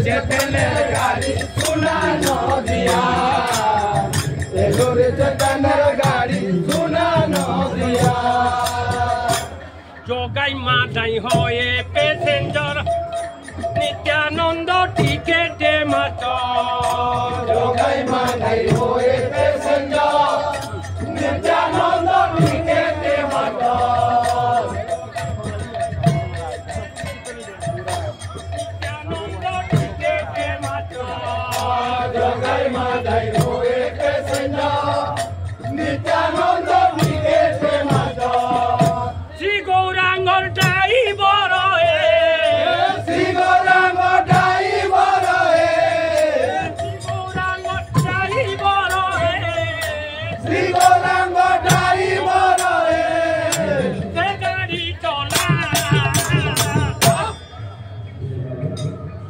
चैतन्य गाड़ी सुना नदिया एलो रे चैतन्य गाड़ी सुना नदिया जोगाई मादाई होए पैसेंजर नित्यानंद टिकेट मातो जोगाई मादाई होए पैसेंजर नित्यानंद टिकेट मातो जोगाई मादाई होए पैसेंजर नित्यानंद टिकेट मातो श्री गौरांगर driver Shri Gauranga driver Shri Gauranga driver गाड़ी चला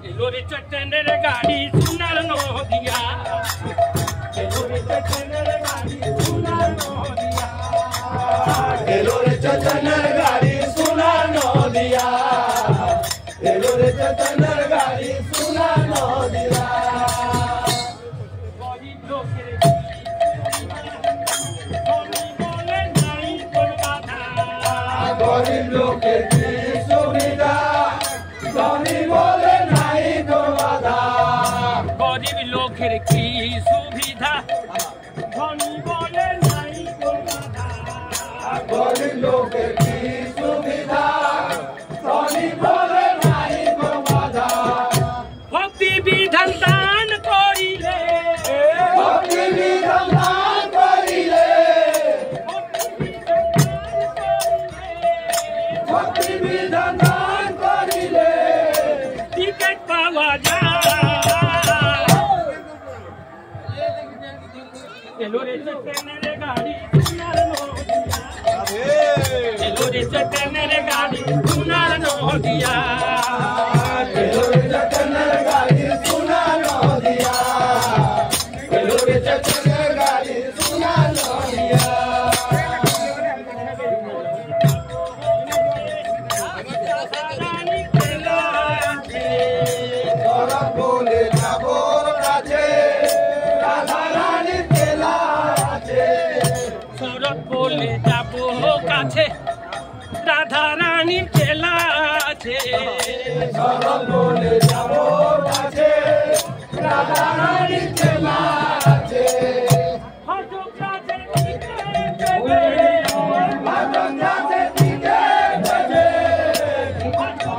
एलो रे चैतन्य गाड़ी सुना नदिया एलो रे चैतन्य गाड़ी सुना नदिया एलो रे चैतन्य गाड़ी सुना नदिया एलो रे चैतन्य गाड़ी सुना नदिया गरीब लोग की सुविधा धनी बोले नहीं तो बाधा गरीब लोगेर की सुविधा धनी बोले नहीं तो बाधा गरीब लोग की सुविधा धनी बोले नहीं तो बाधा भक्ति विधान दान करिले भक्ति विधान दान करिले भक्ति विधान दान करिले टिकट पावा যায় एलो रे चैतन्य गाड़ी सुना नदिया एलो रे चैतन्य गाड़ी सुना नदिया एलो रे चैतन्य गाड़ी सुना नदिया एलो रे चैतन्य गाड़ी सुना नदिया তোরা বলে যাবো কাছে রাধা রানী তেলা আছে सूरत बोले जाबो काछे राधा रानी चेला আছে তোরা বলে যাবো কাছে রাধা রানী তেলা আছে হজক রাজে দেবে ভাজন যাতে দিকে দেবে ভাজন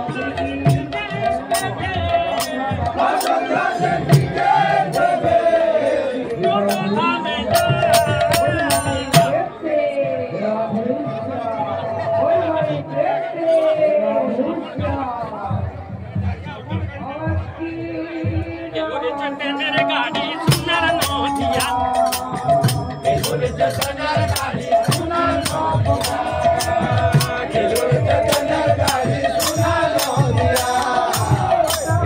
যাতে দিকে দেবে गाड़ी सुना नदिया एलो रे चैतन्य गाड़ी सुना नदिया एलो रे चैतन्य गाड़ी सुना नदिया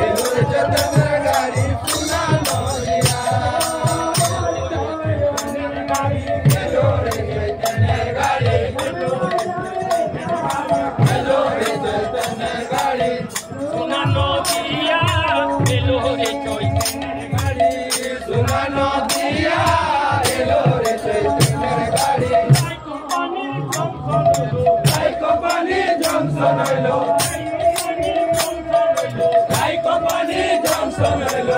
एलो रे चैतन्य गाड़ी सुना नदिया एलो रे चैतन्य गाड़ी एलो रे चैतन्य गाड़ी सुना नदिया एलो रे चैतन्य गाड़ी सुना नदिया एलो रे चैतन्य गाड़ी गाई company Johnson hello Guy company Johnson hello